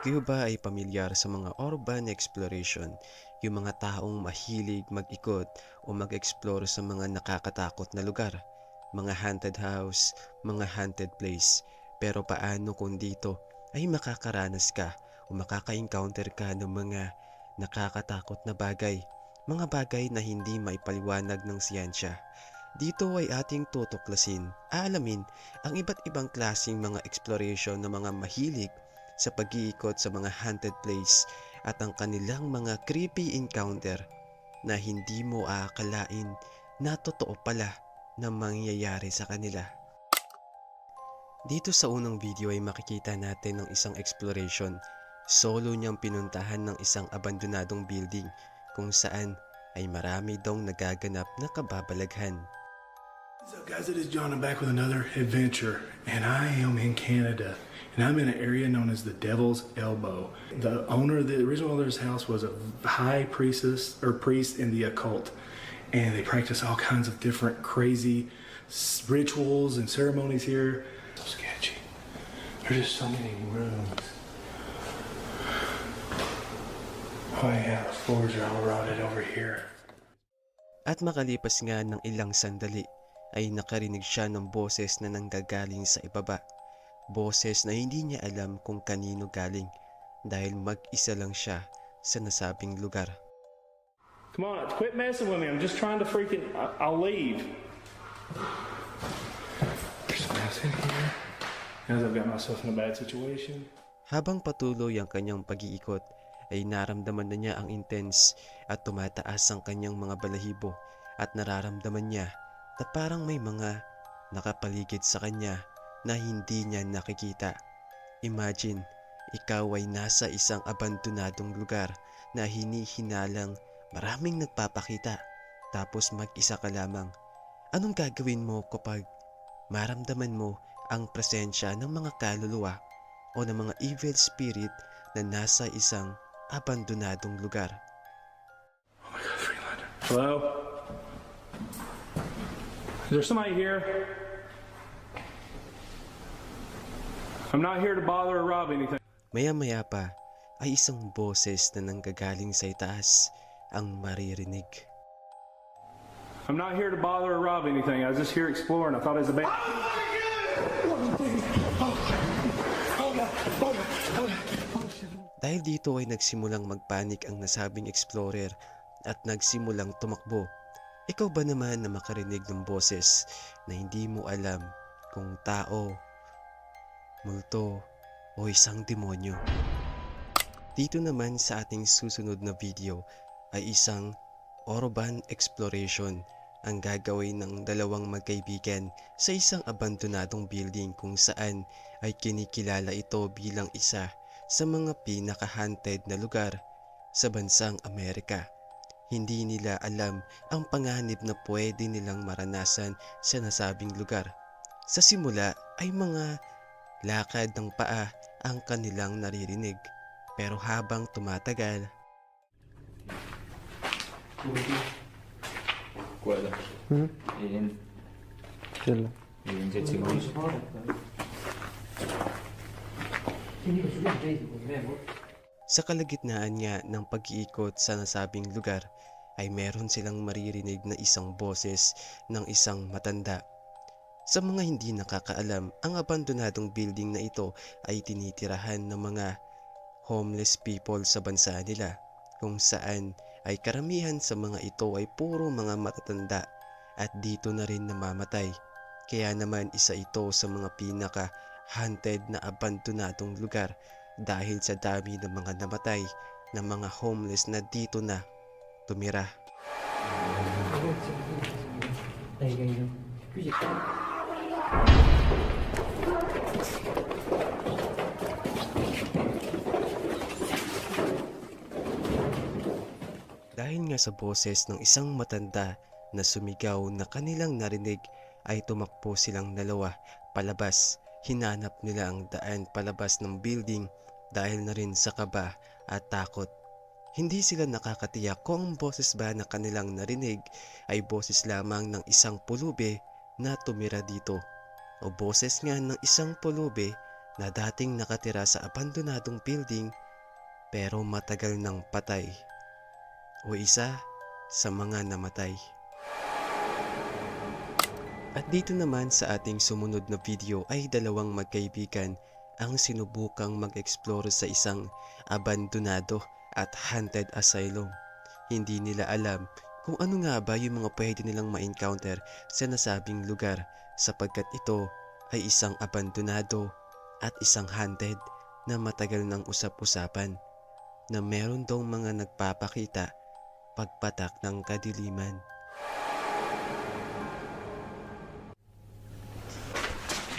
Kayo ba ay pamilyar sa mga urban exploration, yung mga taong mahilig mag-ikot o mag-explore sa mga nakakatakot na lugar, mga haunted house, mga haunted place. Pero paano kung dito ay makakaranas ka o makaka-encounter ka ng mga nakakatakot na bagay, mga bagay na hindi maipaliwanag ng siyensya. Dito ay ating tutuklasin, aalamin ang iba't ibang klaseng mga exploration ng mga mahilig sa pag-iikot sa mga haunted place at ang kanilang mga creepy encounter na hindi mo aakalain na totoo pala na mangyayari sa kanila. Dito sa unang video ay makikita natin ng isang exploration. Solo niyang pinuntahan ng isang abandonadong building kung saan ay marami daw nagaganap na kababalaghan. What's up guys, it is John. I'm back with another adventure and I am in Canada and I'm in an area known as the Devil's Elbow. The original owner of this house was a high priest in the occult, and they practice all kinds of different crazy rituals and ceremonies here. So sketchy. There's just so many rooms. Oh yeah, the floors are all rotted over here. At makalipas nga ng ilang sandali ay nakarinig siya ng boses na nanggagaling sa ibaba. Boses na hindi niya alam kung kanino galing dahil mag-isa lang siya sa nasabing lugar. Come on, quit messing with me. I'm just trying to I'll leave. There's a mess in here. As I've got myself in a bad situation. Habang patuloy ang kanyang pag-iikot ay naramdaman na niya ang intense at tumataas ang kanyang mga balahibo at nararamdaman niya na parang may mga nakapaligid sa kanya na hindi niya nakikita. Imagine, ikaw ay nasa isang abandonadong lugar na hinihinalang maraming nagpapakita tapos mag-isa ka lamang. Anong gagawin mo kapag maramdaman mo ang presensya ng mga kaluluwa o ng mga evil spirit na nasa isang abandonadong lugar? Oh my God, Freelander. Hello? Is there somebody here? I'm not here to bother or rob anything. Maya-maya pa ay isang boses na nanggagaling sa itaas ang maririnig. I'm not here to bother or rob anything. I was just here exploring. I thought it was a band. Dahil dito ay nagsimulang magpanik ang nasabing explorer at nagsimulang tumakbo. Ikaw ba naman na makarinig ng boses na hindi mo alam kung tao, multo o isang demonyo? Dito naman sa ating susunod na video ay isang urban exploration ang gagawin ng dalawang magkaibigan sa isang abandonadong building kung saan ay kinikilala ito bilang isa sa mga pinaka-haunted na lugar sa bansang Amerika. Hindi nila alam ang panganib na pwede nilang maranasan sa nasabing lugar. Sa simula ay mga lakad ng paa ang kanilang naririnig. Pero habang tumatagal, sa kalagitnaan nga ng pag-iikot sa nasabing lugar ay meron silang maririnig na isang boses ng isang matanda. Sa mga hindi nakakaalam, ang abandonadong building na ito ay tinitirahan ng mga homeless people sa bansa nila, kung saan ay karamihan sa mga ito ay puro mga matatanda at dito na rin namamatay. Kaya naman isa ito sa mga pinaka-haunted na abandonadong lugar dahil sa dami ng mga namatay na mga homeless na dito na tumira. Dahil nga sa boses ng isang matanda na sumigaw na kanilang narinig ay tumakbo silang dalawa palabas. Hinanap nila ang daan palabas ng building dahil na rin sa kaba at takot. Hindi sila nakakatiyak kung ang boses ba na kanilang narinig ay boses lamang ng isang pulube na tumira dito o boses nga ng isang pulube na dating nakatira sa abandonadong building pero matagal nang patay o isa sa mga namatay. At dito naman sa ating sumunod na video ay dalawang magkaibigan ang sinubukang mag-explore sa isang abandonado at haunted asylum. Hindi nila alam kung ano nga ba yung mga pwede nilang ma-encounter sa nasabing lugar sapagkat ito ay isang abandonado at isang haunted na matagal nang usap-usapan na meron daw mga nagpapakita pagpatak ng kadiliman.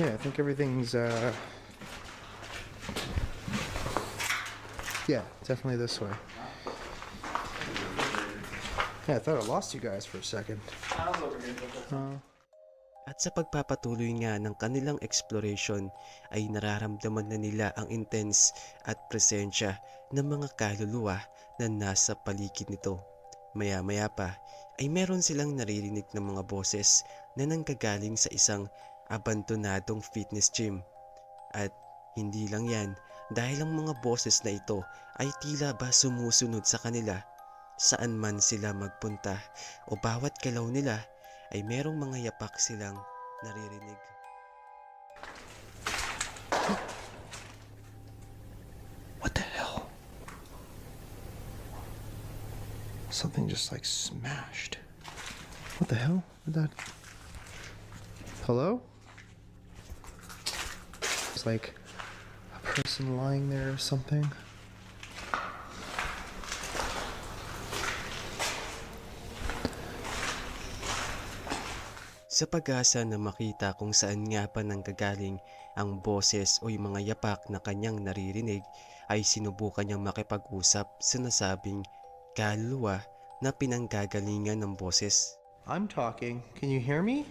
Yeah, I think everything's, yeah, definitely this way. Yeah, I thought I lost you guys for a second. At sa pagpapatuloy nga ng kanilang exploration ay nararamdaman na nila ang intense at presensya ng mga kaluluwa na nasa paligid nito. Maya-maya pa ay meron silang naririnig ng mga boses na nanggagaling sa isang abandonadong fitness gym. At hindi lang yan, dahil ang mga boses na ito ay tila ba sumusunod sa kanila saan man sila magpunta o bawat galaw nila ay merong mga yapak silang naririnig. What the hell? Something just like smashed. What the hell? What that? Hello? It's like a person lying there or something. Sa pag-asa na makita kung saan nga pa nanggagaling ang boses o yung mga yapak na kanyang naririnig ay sinubukan niyang makipag-usap sa nasabing kaluluwa na pinanggagalingan ng boses. I'm talking. Can you hear me?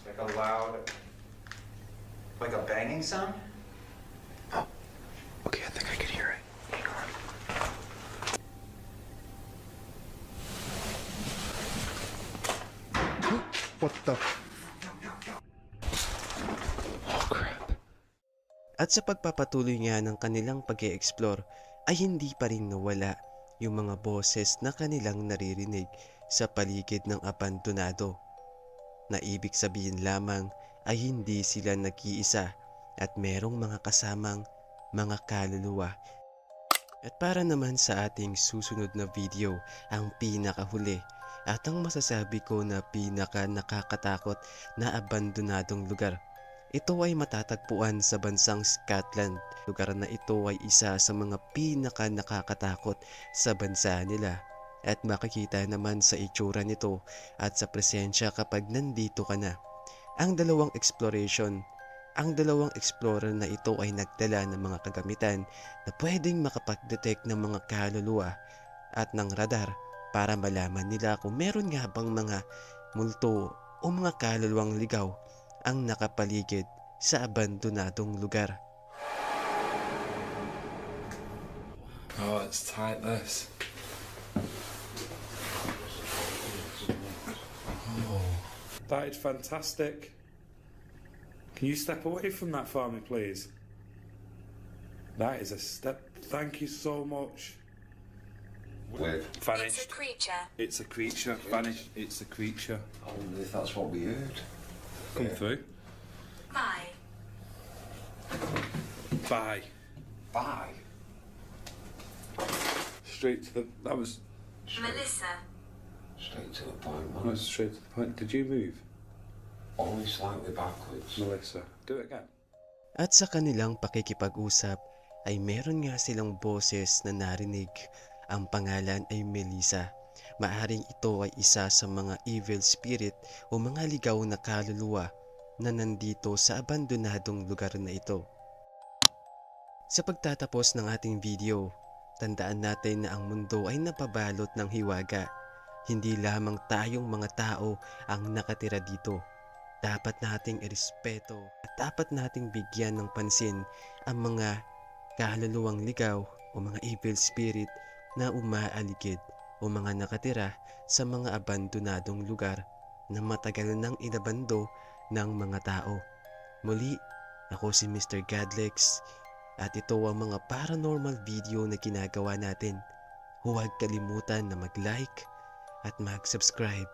Like a loud, like a banging sound? Okay, I think I can hear it. Hang on. What the? Oh, crap. At sa pagpapatuloy nga ng kanilang pag-e-explore ay hindi pa rin nawala yung mga boses na kanilang naririnig sa paligid ng abandonado. Na ibig sabihin lamang ay hindi sila nag-iisa at merong mga kasamang mga kaluluwa. At para naman sa ating susunod na video, ang pinakahuli at ang masasabi ko na pinaka nakakatakot na abandonadong lugar. Ito ay matatagpuan sa bansang Scotland. Lugar na ito ay isa sa mga pinaka nakakatakot sa bansa nila. At makikita naman sa itsura nito at sa presensya kapag nandito ka na. Ang dalawang explorer na ito ay nagdala ng mga kagamitan na pwedeng makapag-detect ng mga kaluluwa at ng radar para malaman nila kung meron nga bang mga multo o mga kaluluwang ligaw ang nakapaligid sa abandonadong lugar. Oh, it's tight, this. That is fantastic. Can you step away from that for me, please? That is a step. Thank you so much. With. It's a Vanished. creature. It's a creature. Vanished. It's a creature. I wonder if that's what we heard. Come through. Bye. Bye. Bye. Straight to the. That was. Melissa. Straight to the point, That man. was straight to the point. Did you move, Only slightly backwards. Melissa? Do it again. At sa kanilang pakikipag-usap ay meron nga silang boses na narinig. Ang pangalan ay Melissa. Maaring ito ay isa sa mga evil spirit o mga ligaw na kaluluwa na nandito sa abandonadong lugar na ito. Sa pagtatapos ng ating video, tandaan natin na ang mundo ay napabalot ng hiwaga. Hindi lamang tayong mga tao ang nakatira dito. Dapat nating irespeto at dapat nating bigyan ng pansin ang mga kaluluwang ligaw o mga evil spirit na umaaligid o mga nakatira sa mga abandonadong lugar na matagal nang inabando ng mga tao. Muli, ako si Mr. Godlex at ito ang mga paranormal video na ginagawa natin. Huwag kalimutan na mag-like at mag-subscribe.